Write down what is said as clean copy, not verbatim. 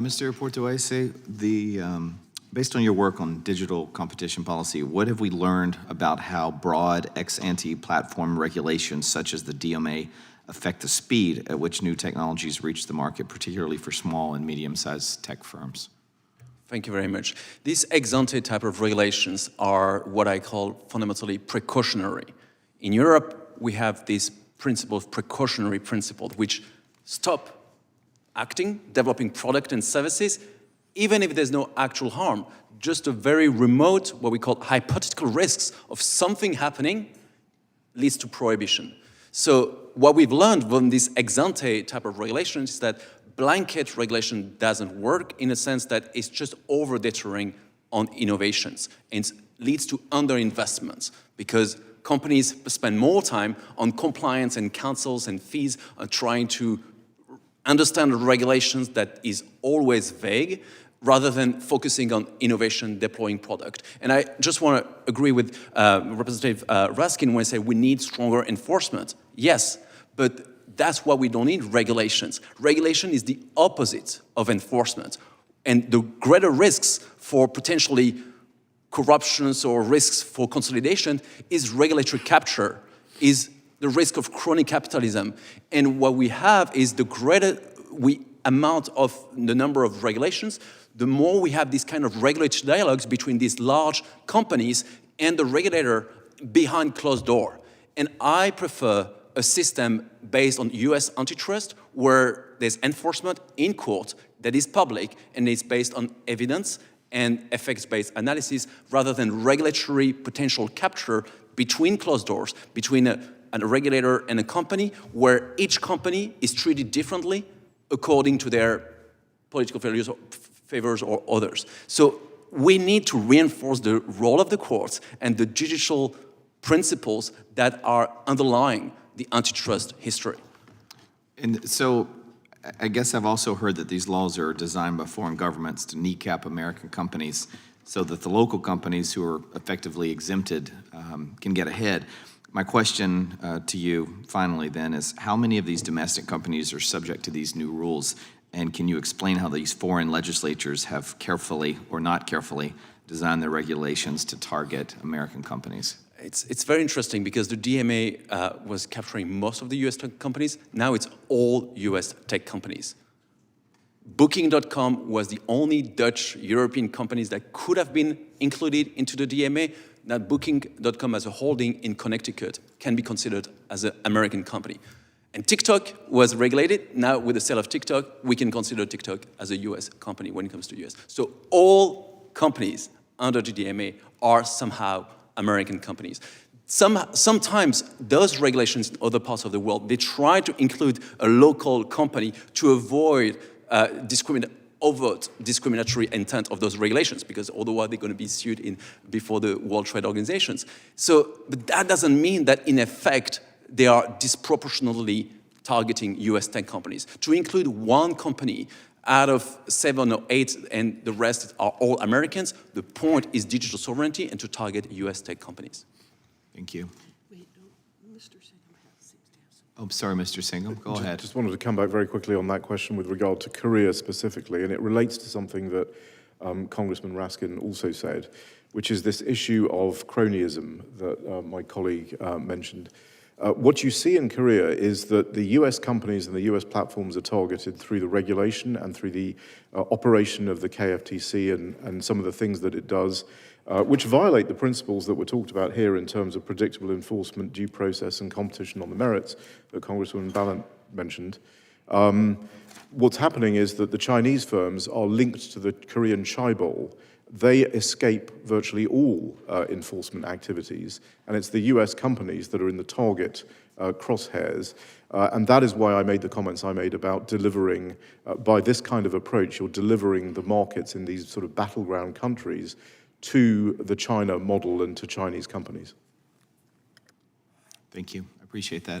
Mr. Portuese, based on your work on digital competition policy, what have we learned about how broad ex-ante platform regulations such as the DMA affect the speed at which new technologies reach the market, particularly for small and medium-sized tech firms? Thank you very much. These ex-ante type of regulations are what I call fundamentally precautionary. In Europe, we have this principle of precautionary principle, which stop acting, developing product and services, even if there's no actual harm, just a very remote, what we call hypothetical risks of something happening leads to prohibition. So what we've learned from this ex-ante type of regulations is that blanket regulation doesn't work in a sense that it's just over-deterring on innovations and leads to underinvestments because companies spend more time on compliance and councils and fees trying to understand regulations that is always vague rather than focusing on innovation, deploying product. And I just want to agree with Representative Raskin when I say we need stronger enforcement. Yes, but that's why we don't need regulations. Regulation is the opposite of enforcement. And the greater risks for potentially corruptions or risks for consolidation is regulatory capture, is the risk of crony capitalism. And what we have is the greater amount of the number of regulations, the more we have these kind of regulatory dialogues between these large companies and the regulator behind closed door. And I prefer a system based on US antitrust where there's enforcement in court that is public and is based on evidence and effects-based analysis rather than regulatory potential capture between closed doors, between a regulator and a company, where each company is treated differently according to their political favors or others. So we need to reinforce the role of the courts and the judicial principles that are underlying the antitrust history. And so I guess I've also heard that these laws are designed by foreign governments to kneecap American companies so that the local companies who are effectively exempted can get ahead. My question to you, finally, then, is how many of these domestic companies are subject to these new rules? And can you explain how these foreign legislatures have carefully or not carefully designed their regulations to target American companies? It's very interesting because the DMA was capturing most of the US tech companies. Now it's all US tech companies. Booking.com was the only Dutch European companies that could have been included into the DMA. Now Booking.com as a holding in Connecticut can be considered as an American company. And TikTok was regulated. Now with the sale of TikTok, we can consider TikTok as a US company when it comes to US. So all companies under the DMA are somehow American companies. Sometimes those regulations in other parts of the world, they try to include a local company to avoid overt discriminatory intent of those regulations, because otherwise they're going to be sued before the World Trade Organizations. But that doesn't mean that in effect they are disproportionately targeting US tech companies. To include one company out of 7 or 8 and the rest are all Americans, the point is digital sovereignty and to target US tech companies. Thank you. Wait, no, Mr. Singham seems to have some. Oh, sorry, Mr. Singham, go ahead. Just wanted to come back very quickly on that question with regard to Korea specifically, and it relates to something that Congressman Raskin also said, which is this issue of cronyism that my colleague mentioned. What you see in Korea is that the US companies and the US platforms are targeted through the regulation and through the operation of the KFTC and some of the things that it does, which violate the principles that were talked about here in terms of predictable enforcement, due process, and competition on the merits that Congresswoman Ballant mentioned. What's happening is that the Chinese firms are linked to the Korean chaebol. They escape virtually all enforcement activities, and it's the US companies that are in the target crosshairs. And that is why I made the comments I made about delivering, by this kind of approach, you're delivering the markets in these sort of battleground countries to the China model and to Chinese companies. Thank you. I appreciate that.